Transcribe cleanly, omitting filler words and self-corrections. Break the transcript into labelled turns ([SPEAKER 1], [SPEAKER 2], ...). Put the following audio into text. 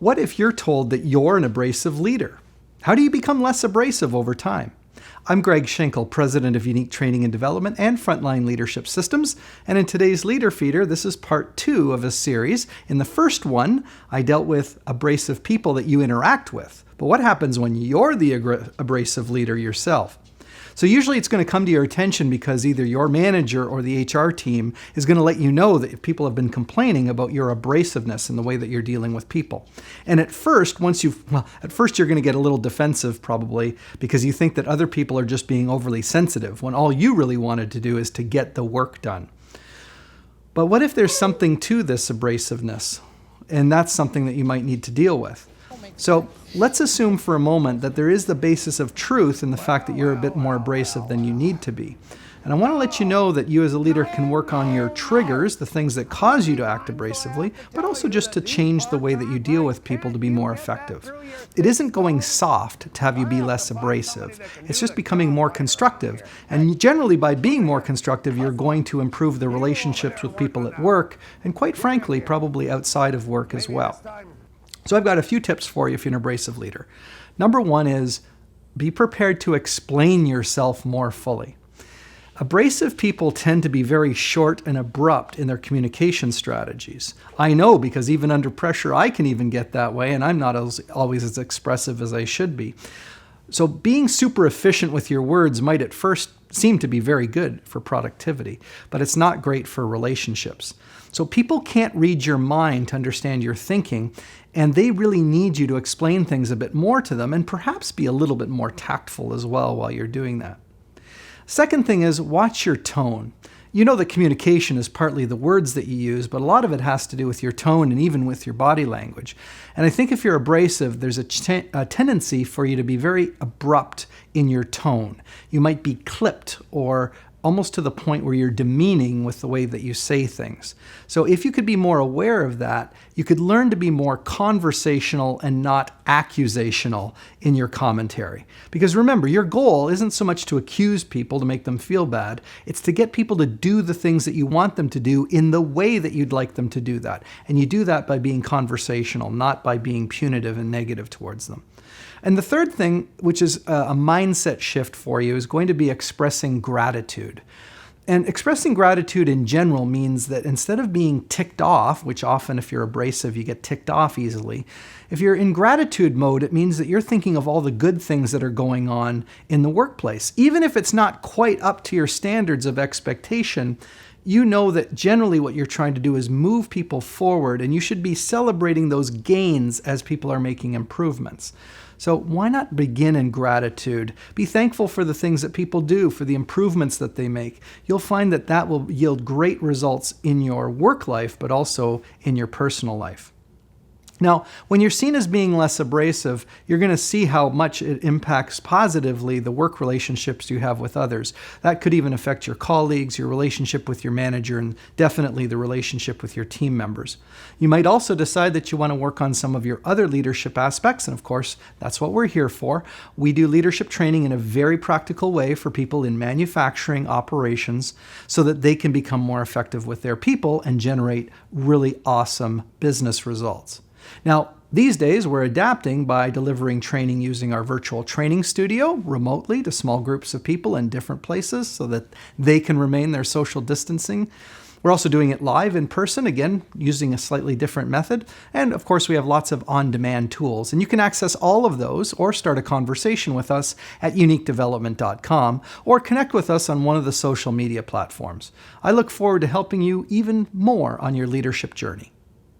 [SPEAKER 1] What if you're told that you're an abrasive leader? How do you become less abrasive over time? I'm Greg Schenkel, President of Unique Training and Development and Frontline Leadership Systems, and in today's Leader Feeder, this is part 2 of a series. In the first one, I dealt with abrasive people that you interact with. But what happens when you're the abrasive leader yourself? So usually it's going to come to your attention because either your manager or the HR team is going to let you know that if people have been complaining about your abrasiveness in the way that you're dealing with people. And at first you're going to get a little defensive probably because you think that other people are just being overly sensitive when all you really wanted to do is to get the work done. But what if there's something to this abrasiveness? And that's something that you might need to deal with. So let's assume for a moment that there is the basis of truth in the fact that you're a bit more abrasive than you need to be. And I want to let you know that you as a leader can work on your triggers, the things that cause you to act abrasively, but also just to change the way that you deal with people to be more effective. It isn't going soft to have you be less abrasive. It's just becoming more constructive. And generally by being more constructive, you're going to improve the relationships with people at work and quite frankly, probably outside of work as well. So I've got a few tips for you if you're an abrasive leader. Number one is be prepared to explain yourself more fully. Abrasive people tend to be very short and abrupt in their communication strategies. I know because even under pressure, I can even get that way, and I'm not always as expressive as I should be. So being super efficient with your words might at first seem to be very good for productivity, but it's not great for relationships. So people can't read your mind to understand your thinking, and they really need you to explain things a bit more to them and perhaps be a little bit more tactful as well while you're doing that. Second thing is watch your tone. You know that communication is partly the words that you use, but a lot of it has to do with your tone and even with your body language. And I think if you're abrasive, there's a tendency for you to be very abrupt in your tone. You might be clipped or almost to the point where you're demeaning with the way that you say things. So if you could be more aware of that, you could learn to be more conversational and not accusational in your commentary. Because remember, your goal isn't so much to accuse people to make them feel bad, it's to get people to do the things that you want them to do in the way that you'd like them to do that. And you do that by being conversational, not by being punitive and negative towards them. And the third thing, which is a mindset shift for you, is going to be expressing gratitude. And expressing gratitude in general means that instead of being ticked off, which often if you're abrasive, you get ticked off easily, if you're in gratitude mode, it means that you're thinking of all the good things that are going on in the workplace. Even if it's not quite up to your standards of expectation, you know that generally what you're trying to do is move people forward, and you should be celebrating those gains as people are making improvements. So why not begin in gratitude? Be thankful for the things that people do, for the improvements that they make. You'll find that that will yield great results in your work life, but also in your personal life. Now, when you're seen as being less abrasive, you're going to see how much it impacts positively the work relationships you have with others. That could even affect your colleagues, your relationship with your manager, and definitely the relationship with your team members. You might also decide that you want to work on some of your other leadership aspects, and of course, that's what we're here for. We do leadership training in a very practical way for people in manufacturing operations so that they can become more effective with their people and generate really awesome business results. Now, these days, we're adapting by delivering training using our virtual training studio remotely to small groups of people in different places so that they can remain their social distancing. We're also doing it live in person, again, using a slightly different method. And of course, we have lots of on-demand tools. And you can access all of those or start a conversation with us at uniquedevelopment.com or connect with us on one of the social media platforms. I look forward to helping you even more on your leadership journey.